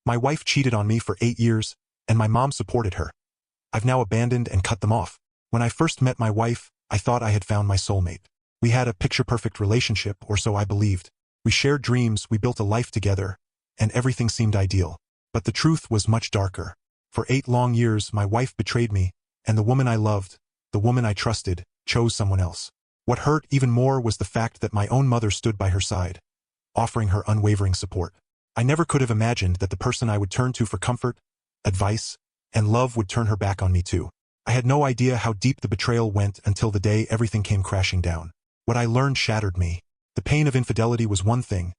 My wife cheated on me for 8 years, and my mom supported her. I've now abandoned and cut them off. When I first met my wife, I thought I had found my soulmate. We had a picture-perfect relationship, or so I believed. We shared dreams, we built a life together, and everything seemed ideal. But the truth was much darker. For 8 long years, my wife betrayed me, and the woman I loved, the woman I trusted, chose someone else. What hurt even more was the fact that my own mother stood by her side, offering her unwavering support. I never could have imagined that the person I would turn to for comfort, advice, and love would turn her back on me too. I had no idea how deep the betrayal went until the day everything came crashing down. What I learned shattered me. The pain of infidelity was one thing,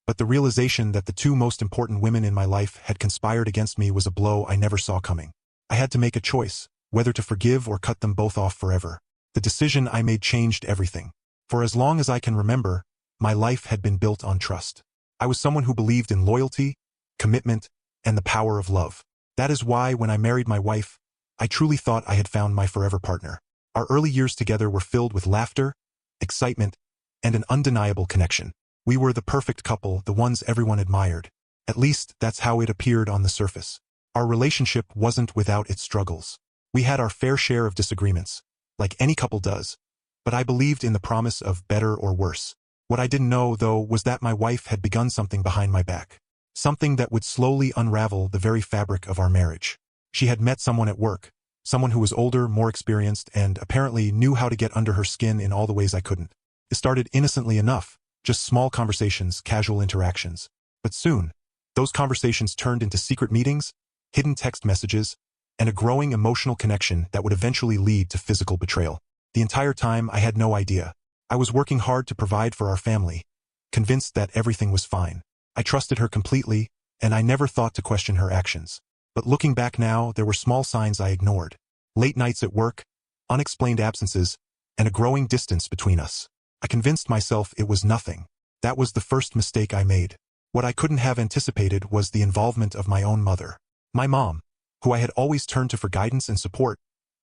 but the realization that the 2 most important women in my life had conspired against me was a blow I never saw coming. I had to make a choice, whether to forgive or cut them both off forever. The decision I made changed everything. For as long as I can remember, my life had been built on trust. I was someone who believed in loyalty, commitment, and the power of love. That is why when I married my wife, I truly thought I had found my forever partner. Our early years together were filled with laughter, excitement, and an undeniable connection. We were the perfect couple, the ones everyone admired. At least, that's how it appeared on the surface. Our relationship wasn't without its struggles. We had our fair share of disagreements, like any couple does, but I believed in the promise of better or worse. What I didn't know, though, was that my wife had begun something behind my back. Something that would slowly unravel the very fabric of our marriage. She had met someone at work, someone who was older, more experienced, and apparently knew how to get under her skin in all the ways I couldn't. It started innocently enough, just small conversations, casual interactions. But soon, those conversations turned into secret meetings, hidden text messages, and a growing emotional connection that would eventually lead to physical betrayal. The entire time, I had no idea. I was working hard to provide for our family, convinced that everything was fine. I trusted her completely, and I never thought to question her actions. But looking back now, there were small signs I ignored. Late nights at work, unexplained absences, and a growing distance between us. I convinced myself it was nothing. That was the first mistake I made. What I couldn't have anticipated was the involvement of my own mother. My mom, who I had always turned to for guidance and support,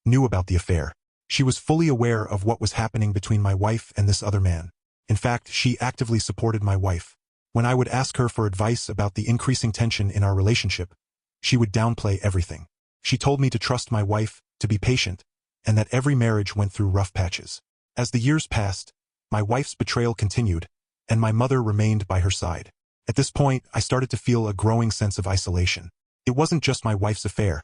knew about the affair. She was fully aware of what was happening between my wife and this other man. In fact, she actively supported my wife. When I would ask her for advice about the increasing tension in our relationship, she would downplay everything. She told me to trust my wife, to be patient, and that every marriage went through rough patches. As the years passed, my wife's betrayal continued, and my mother remained by her side. At this point, I started to feel a growing sense of isolation. It wasn't just my wife's affair.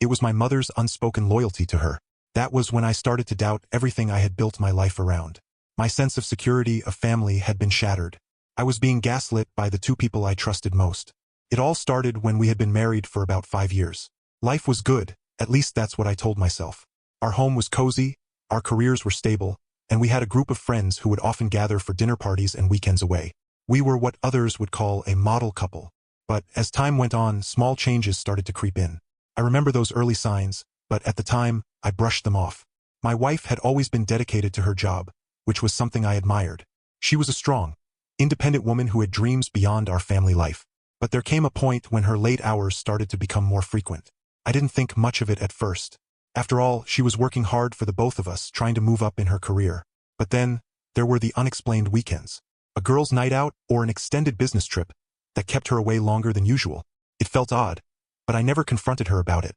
It was my mother's unspoken loyalty to her. That was when I started to doubt everything I had built my life around. My sense of security, of family, had been shattered. I was being gaslit by the 2 people I trusted most. It all started when we had been married for about 5 years. Life was good, at least that's what I told myself. Our home was cozy, our careers were stable, and we had a group of friends who would often gather for dinner parties and weekends away. We were what others would call a model couple. But as time went on, small changes started to creep in. I remember those early signs, but at the time, I brushed them off. My wife had always been dedicated to her job, which was something I admired. She was a strong, independent woman who had dreams beyond our family life. But there came a point when her late hours started to become more frequent. I didn't think much of it at first. After all, she was working hard for the both of us, trying to move up in her career. But then, there were the unexplained weekends. A girls' night out or an extended business trip that kept her away longer than usual. It felt odd, but I never confronted her about it,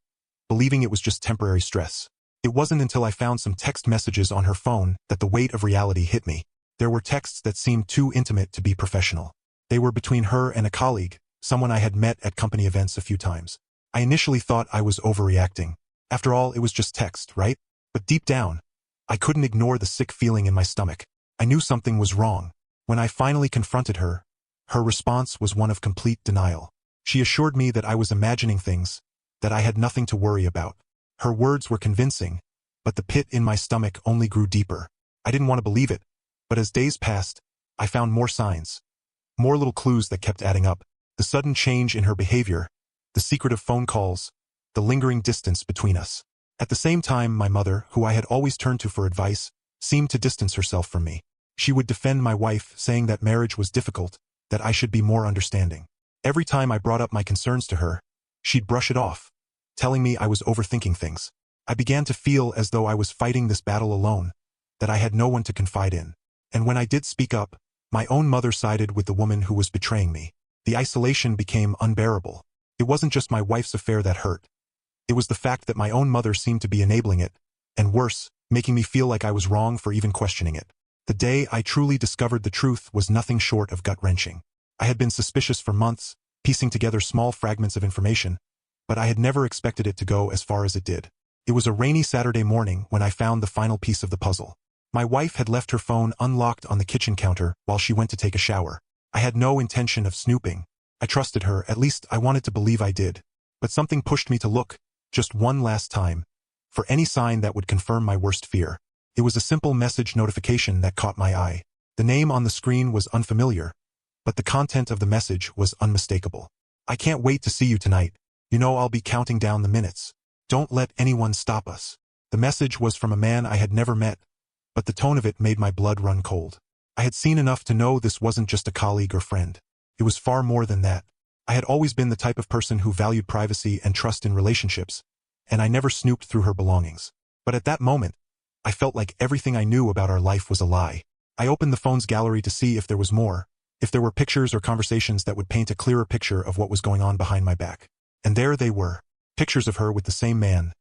believing it was just temporary stress. It wasn't until I found some text messages on her phone that the weight of reality hit me. There were texts that seemed too intimate to be professional. They were between her and a colleague, someone I had met at company events a few times. I initially thought I was overreacting. After all, it was just text, right? But deep down, I couldn't ignore the sick feeling in my stomach. I knew something was wrong. When I finally confronted her, her response was one of complete denial. She assured me that I was imagining things, that I had nothing to worry about. Her words were convincing, but the pit in my stomach only grew deeper. I didn't want to believe it, but as days passed, I found more signs, more little clues that kept adding up. The sudden change in her behavior, the secretive phone calls, the lingering distance between us. At the same time, my mother, who I had always turned to for advice, seemed to distance herself from me. She would defend my wife, saying that marriage was difficult, that I should be more understanding. Every time I brought up my concerns to her, she'd brush it off, telling me I was overthinking things. I began to feel as though I was fighting this battle alone, that I had no one to confide in. And when I did speak up, my own mother sided with the woman who was betraying me. The isolation became unbearable. It wasn't just my wife's affair that hurt. It was the fact that my own mother seemed to be enabling it, and worse, making me feel like I was wrong for even questioning it. The day I truly discovered the truth was nothing short of gut-wrenching. I had been suspicious for months, piecing together small fragments of information, but I had never expected it to go as far as it did. It was a rainy Saturday morning when I found the final piece of the puzzle. My wife had left her phone unlocked on the kitchen counter while she went to take a shower. I had no intention of snooping. I trusted her, at least I wanted to believe I did. But something pushed me to look, just one last time, for any sign that would confirm my worst fear. It was a simple message notification that caught my eye. The name on the screen was unfamiliar, but the content of the message was unmistakable. "I can't wait to see you tonight. You know I'll be counting down the minutes. Don't let anyone stop us." The message was from a man I had never met, but the tone of it made my blood run cold. I had seen enough to know this wasn't just a colleague or friend. It was far more than that. I had always been the type of person who valued privacy and trust in relationships, and I never snooped through her belongings. But at that moment, I felt like everything I knew about our life was a lie. I opened the phone's gallery to see if there was more, if there were pictures or conversations that would paint a clearer picture of what was going on behind my back. And there they were, pictures of her with the same man,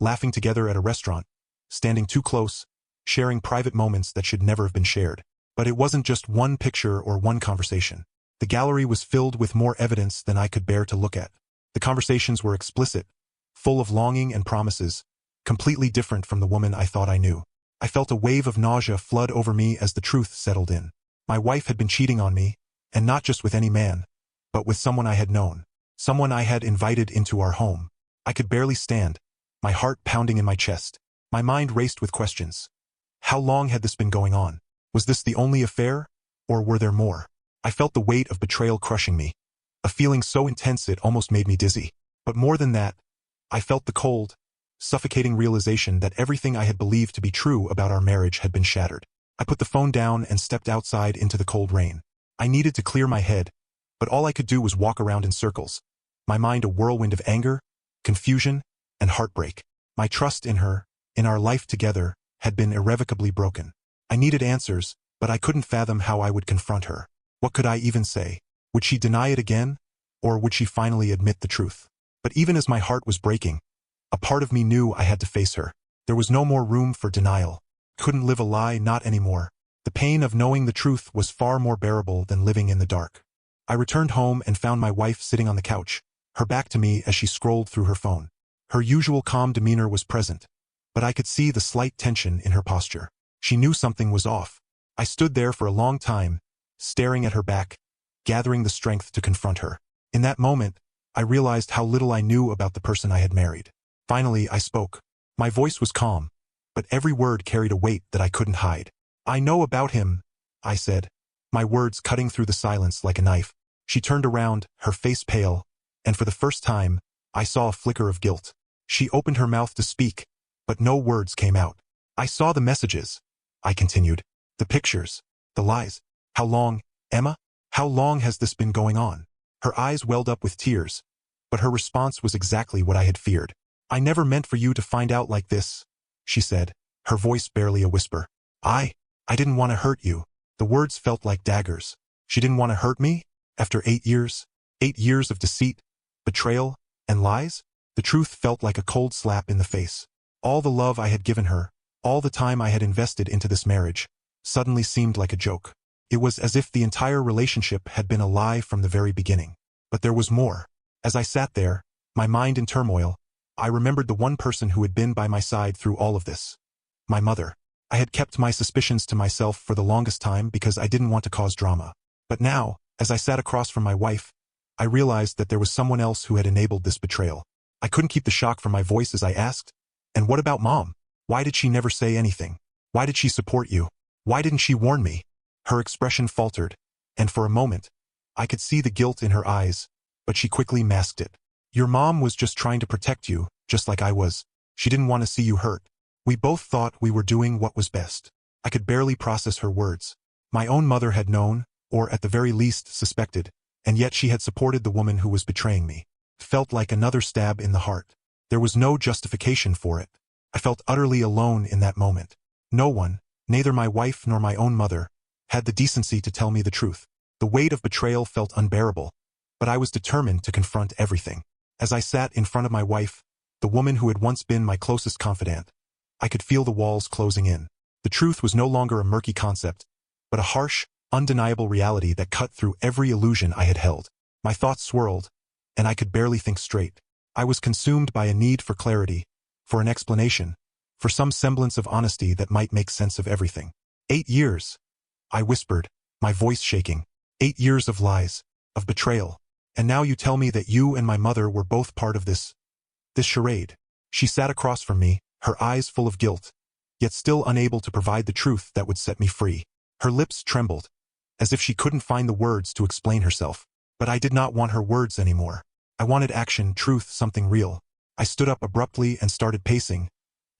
laughing together at a restaurant, standing too close, sharing private moments that should never have been shared. But it wasn't just one picture or one conversation. The gallery was filled with more evidence than I could bear to look at. The conversations were explicit, full of longing and promises, completely different from the woman I thought I knew. I felt a wave of nausea flood over me as the truth settled in. My wife had been cheating on me, and not just with any man, but with someone I had known, someone I had invited into our home. I could barely stand, my heart pounding in my chest. My mind raced with questions. How long had this been going on? Was this the only affair, or were there more? I felt the weight of betrayal crushing me, a feeling so intense it almost made me dizzy. But more than that, I felt the cold, suffocating realization that everything I had believed to be true about our marriage had been shattered. I put the phone down and stepped outside into the cold rain. I needed to clear my head, but all I could do was walk around in circles, my mind a whirlwind of anger, confusion, and heartbreak. My trust in her, in our life together, had been irrevocably broken. I needed answers, but I couldn't fathom how I would confront her. What could I even say? Would she deny it again, or would she finally admit the truth? But even as my heart was breaking, a part of me knew I had to face her. There was no more room for denial. Couldn't live a lie, not anymore. The pain of knowing the truth was far more bearable than living in the dark. I returned home and found my wife sitting on the couch, her back to me as she scrolled through her phone. Her usual calm demeanor was present, but I could see the slight tension in her posture. She knew something was off. I stood there for a long time, staring at her back, gathering the strength to confront her. In that moment, I realized how little I knew about the person I had married. Finally, I spoke. My voice was calm, but every word carried a weight that I couldn't hide. "I know about him," I said, my words cutting through the silence like a knife. She turned around, her face pale, and for the first time, I saw a flicker of guilt. She opened her mouth to speak, but no words came out. "I saw the messages," I continued. "The pictures, the lies. How long, Emma? How long has this been going on?" Her eyes welled up with tears, but her response was exactly what I had feared. "I never meant for you to find out like this," she said, her voice barely a whisper. I didn't want to hurt you." The words felt like daggers. She didn't want to hurt me? After 8 years? 8 years of deceit, betrayal, and lies? The truth felt like a cold slap in the face. All the love I had given her, all the time I had invested into this marriage, suddenly seemed like a joke. It was as if the entire relationship had been a lie from the very beginning. But there was more. As I sat there, my mind in turmoil, I remembered the one person who had been by my side through all of this. My mother. I had kept my suspicions to myself for the longest time because I didn't want to cause drama. But now, as I sat across from my wife, I realized that there was someone else who had enabled this betrayal. I couldn't keep the shock from my voice as I asked, "And what about Mom? Why did she never say anything? Why did she support you? Why didn't she warn me?" Her expression faltered, and for a moment, I could see the guilt in her eyes, but she quickly masked it. "Your mom was just trying to protect you, just like I was. She didn't want to see you hurt. We both thought we were doing what was best." I could barely process her words. My own mother had known, or at the very least suspected, and yet she had supported the woman who was betraying me. It felt like another stab in the heart. There was no justification for it. I felt utterly alone in that moment. No one, neither my wife nor my own mother, had the decency to tell me the truth. The weight of betrayal felt unbearable, but I was determined to confront everything. As I sat in front of my wife, the woman who had once been my closest confidant, I could feel the walls closing in. The truth was no longer a murky concept, but a harsh, undeniable reality that cut through every illusion I had held. My thoughts swirled, and I could barely think straight. I was consumed by a need for clarity, for an explanation, for some semblance of honesty that might make sense of everything. 8 years, I whispered, my voice shaking. 8 years of lies, of betrayal. And now you tell me that you and my mother were both part of this charade. She sat across from me, her eyes full of guilt, yet still unable to provide the truth that would set me free. Her lips trembled, as if she couldn't find the words to explain herself. But I did not want her words anymore. I wanted action, truth, something real. I stood up abruptly and started pacing,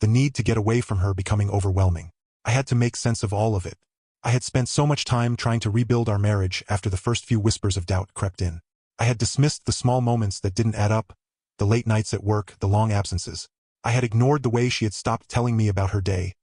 the need to get away from her becoming overwhelming. I had to make sense of all of it. I had spent so much time trying to rebuild our marriage after the first few whispers of doubt crept in. I had dismissed the small moments that didn't add up, the late nights at work, the long absences. I had ignored the way she had stopped telling me about her day,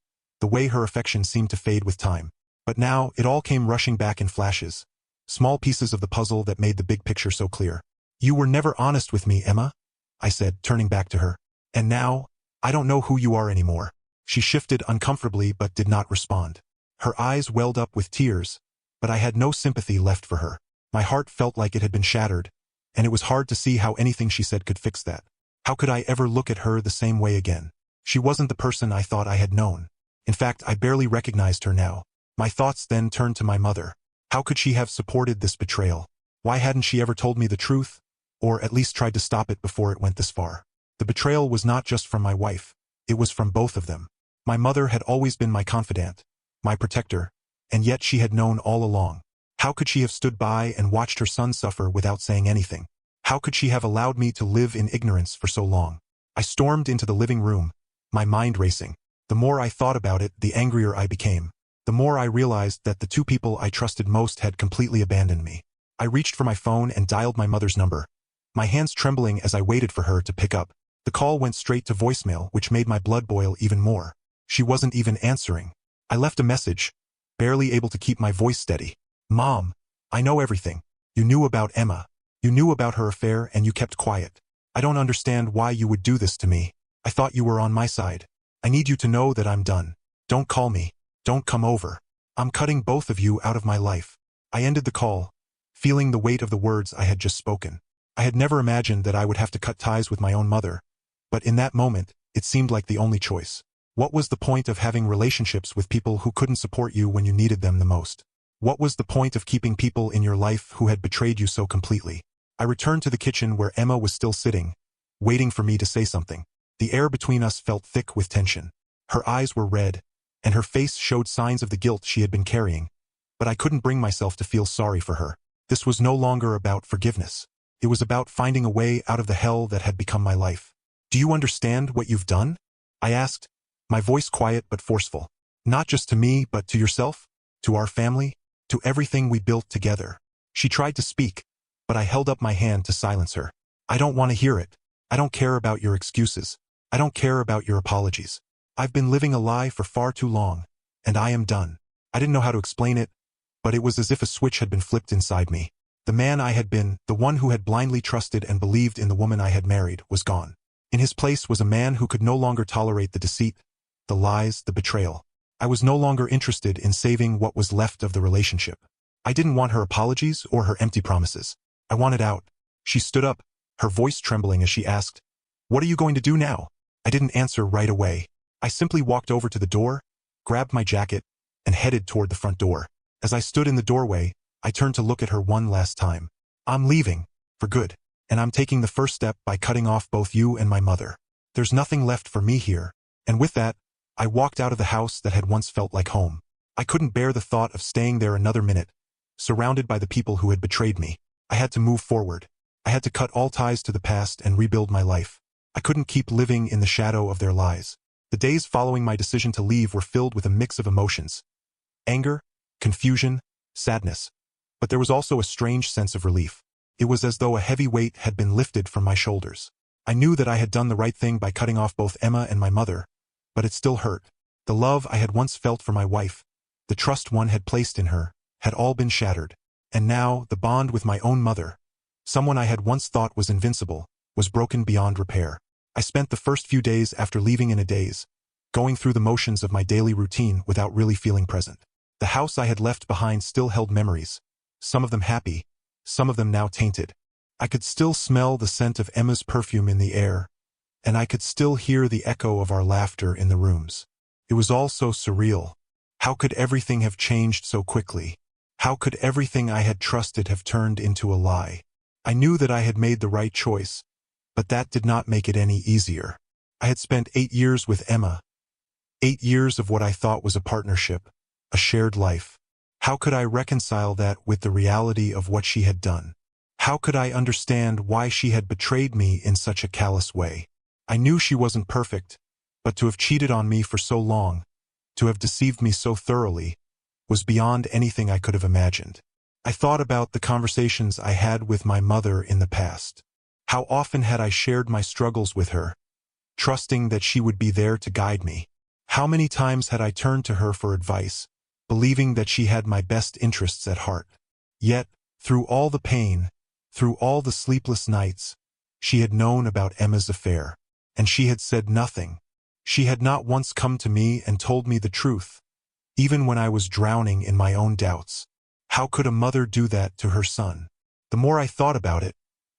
the way her affection seemed to fade with time. But now, it all came rushing back in flashes, small pieces of the puzzle that made the big picture so clear. You were never honest with me, Emma, I said, turning back to her. And now, I don't know who you are anymore. She shifted uncomfortably but did not respond. Her eyes welled up with tears, but I had no sympathy left for her. My heart felt like it had been shattered, and it was hard to see how anything she said could fix that. How could I ever look at her the same way again? She wasn't the person I thought I had known. In fact, I barely recognized her now. My thoughts then turned to my mother. How could she have supported this betrayal? Why hadn't she ever told me the truth, or at least tried to stop it before it went this far? The betrayal was not just from my wife, it was from both of them. My mother had always been my confidant, my protector, and yet she had known all along. How could she have stood by and watched her son suffer without saying anything? How could she have allowed me to live in ignorance for so long? I stormed into the living room, my mind racing. The more I thought about it, the angrier I became. The more I realized that the two people I trusted most had completely abandoned me. I reached for my phone and dialed my mother's number, my hands trembling as I waited for her to pick up. The call went straight to voicemail, which made my blood boil even more. She wasn't even answering. I left a message, barely able to keep my voice steady. Mom, I know everything. You knew about Emma. You knew about her affair and you kept quiet. I don't understand why you would do this to me. I thought you were on my side. I need you to know that I'm done. Don't call me. Don't come over. I'm cutting both of you out of my life. I ended the call, feeling the weight of the words I had just spoken. I had never imagined that I would have to cut ties with my own mother, but in that moment, it seemed like the only choice. What was the point of having relationships with people who couldn't support you when you needed them the most? What was the point of keeping people in your life who had betrayed you so completely? I returned to the kitchen where Emma was still sitting, waiting for me to say something. The air between us felt thick with tension. Her eyes were red, and her face showed signs of the guilt she had been carrying, but I couldn't bring myself to feel sorry for her. This was no longer about forgiveness. It was about finding a way out of the hell that had become my life. Do you understand what you've done? I asked, my voice quiet but forceful. Not just to me, but to yourself, to our family, to everything we built together. She tried to speak, but I held up my hand to silence her. I don't want to hear it. I don't care about your excuses. I don't care about your apologies. I've been living a lie for far too long, and I am done. I didn't know how to explain it, but it was as if a switch had been flipped inside me. The man I had been, the one who had blindly trusted and believed in the woman I had married, was gone. In his place was a man who could no longer tolerate the deceit, the lies, the betrayal. I was no longer interested in saving what was left of the relationship. I didn't want her apologies or her empty promises. I wanted out. She stood up, her voice trembling as she asked, "What are you going to do now?" I didn't answer right away. I simply walked over to the door, grabbed my jacket, and headed toward the front door. As I stood in the doorway, I turned to look at her one last time. I'm leaving, for good, and I'm taking the first step by cutting off both you and my mother. There's nothing left for me here, and with that, I walked out of the house that had once felt like home. I couldn't bear the thought of staying there another minute, surrounded by the people who had betrayed me. I had to move forward. I had to cut all ties to the past and rebuild my life. I couldn't keep living in the shadow of their lies. The days following my decision to leave were filled with a mix of emotions. Anger, confusion, sadness. But there was also a strange sense of relief. It was as though a heavy weight had been lifted from my shoulders. I knew that I had done the right thing by cutting off both Emma and my mother, but it still hurt. The love I had once felt for my wife, the trust one had placed in her, had all been shattered. And now, the bond with my own mother, Someone I had once thought was invincible, was broken beyond repair. I spent the first few days after leaving in a daze, going through the motions of my daily routine without really feeling present. The house I had left behind still held memories, some of them happy, some of them now tainted. I could still smell the scent of Emma's perfume in the air, and I could still hear the echo of our laughter in the rooms. It was all so surreal. How could everything have changed so quickly? How could everything I had trusted have turned into a lie? I knew that I had made the right choice, but that did not make it any easier. I had spent 8 years with Emma, 8 years of what I thought was a partnership, a shared life. How could I reconcile that with the reality of what she had done? How could I understand why she had betrayed me in such a callous way? I knew she wasn't perfect, but to have cheated on me for so long, to have deceived me so thoroughly, was beyond anything I could have imagined. I thought about the conversations I had with my mother in the past. How often had I shared my struggles with her, trusting that she would be there to guide me? How many times had I turned to her for advice, believing that she had my best interests at heart? Yet, through all the pain, through all the sleepless nights, she had known about Emma's affair, and she had said nothing. She had not once come to me and told me the truth, even when I was drowning in my own doubts. How could a mother do that to her son? The more I thought about it,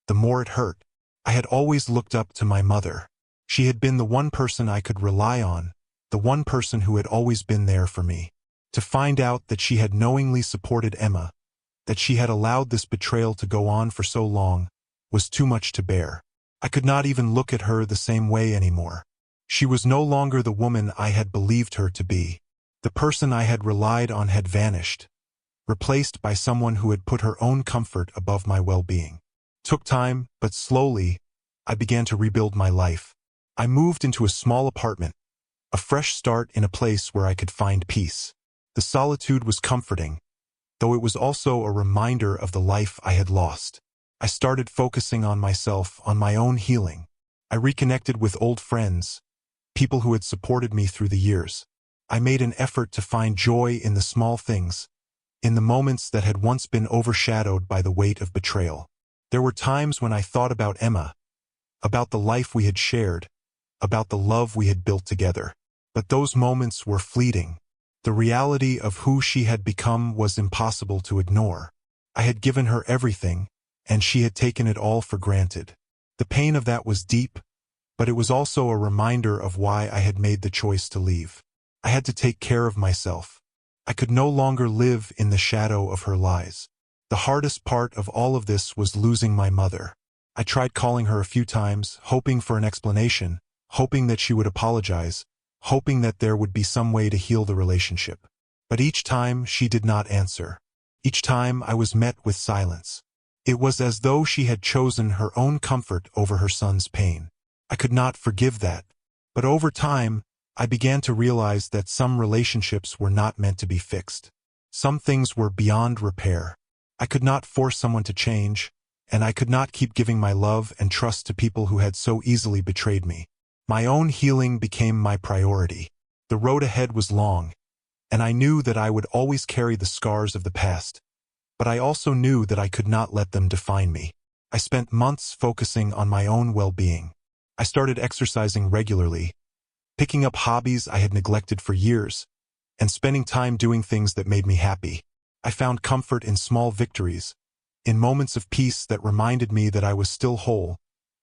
the more it hurt. I had always looked up to my mother. She had been the one person I could rely on, the one person who had always been there for me. To find out that she had knowingly supported Emma, that she had allowed this betrayal to go on for so long, was too much to bear. I could not even look at her the same way anymore. She was no longer the woman I had believed her to be. The person I had relied on had vanished, replaced by someone who had put her own comfort above my well-being. Took time, but slowly, I began to rebuild my life. I moved into a small apartment, a fresh start in a place where I could find peace. The solitude was comforting, though it was also a reminder of the life I had lost. I started focusing on myself, on my own healing. I reconnected with old friends, people who had supported me through the years. I made an effort to find joy in the small things, in the moments that had once been overshadowed by the weight of betrayal. There were times when I thought about Emma, about the life we had shared, about the love we had built together. But those moments were fleeting. The reality of who she had become was impossible to ignore. I had given her everything, and she had taken it all for granted. The pain of that was deep, but it was also a reminder of why I had made the choice to leave. I had to take care of myself. I could no longer live in the shadow of her lies. The hardest part of all of this was losing my mother. I tried calling her a few times, hoping for an explanation, hoping that she would apologize, hoping that there would be some way to heal the relationship. But each time she did not answer. Each time I was met with silence. It was as though she had chosen her own comfort over her son's pain. I could not forgive that. But over time, I began to realize that some relationships were not meant to be fixed. Some things were beyond repair. I could not force someone to change, and I could not keep giving my love and trust to people who had so easily betrayed me. My own healing became my priority. The road ahead was long, and I knew that I would always carry the scars of the past, but I also knew that I could not let them define me. I spent months focusing on my own well-being. I started exercising regularly, picking up hobbies I had neglected for years, and spending time doing things that made me happy. I found comfort in small victories, in moments of peace that reminded me that I was still whole,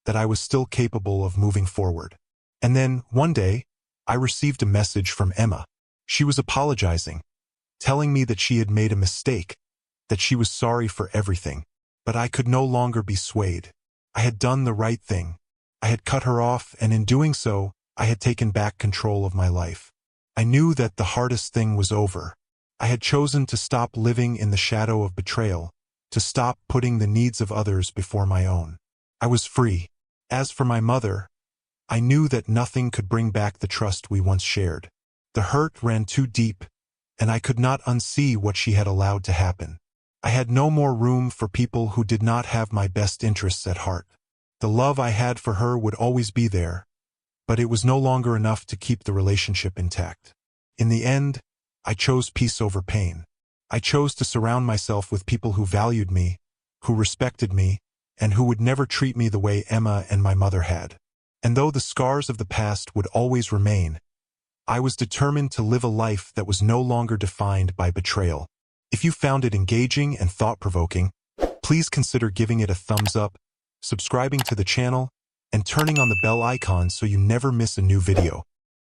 that I was still capable of moving forward. And then, one day, I received a message from Emma. She was apologizing, telling me that she had made a mistake, that she was sorry for everything. But I could no longer be swayed. I had done the right thing. I had cut her off, and in doing so, I had taken back control of my life. I knew that the hardest thing was over. I had chosen to stop living in the shadow of betrayal, to stop putting the needs of others before my own. I was free. As for my mother, I knew that nothing could bring back the trust we once shared. The hurt ran too deep, and I could not unsee what she had allowed to happen. I had no more room for people who did not have my best interests at heart. The love I had for her would always be there, but it was no longer enough to keep the relationship intact. In the end, I chose peace over pain. I chose to surround myself with people who valued me, who respected me, and who would never treat me the way Emma and my mother had. And though the scars of the past would always remain, I was determined to live a life that was no longer defined by betrayal. If you found it engaging and thought-provoking, please consider giving it a thumbs up, subscribing to the channel, and turning on the bell icon so you never miss a new video.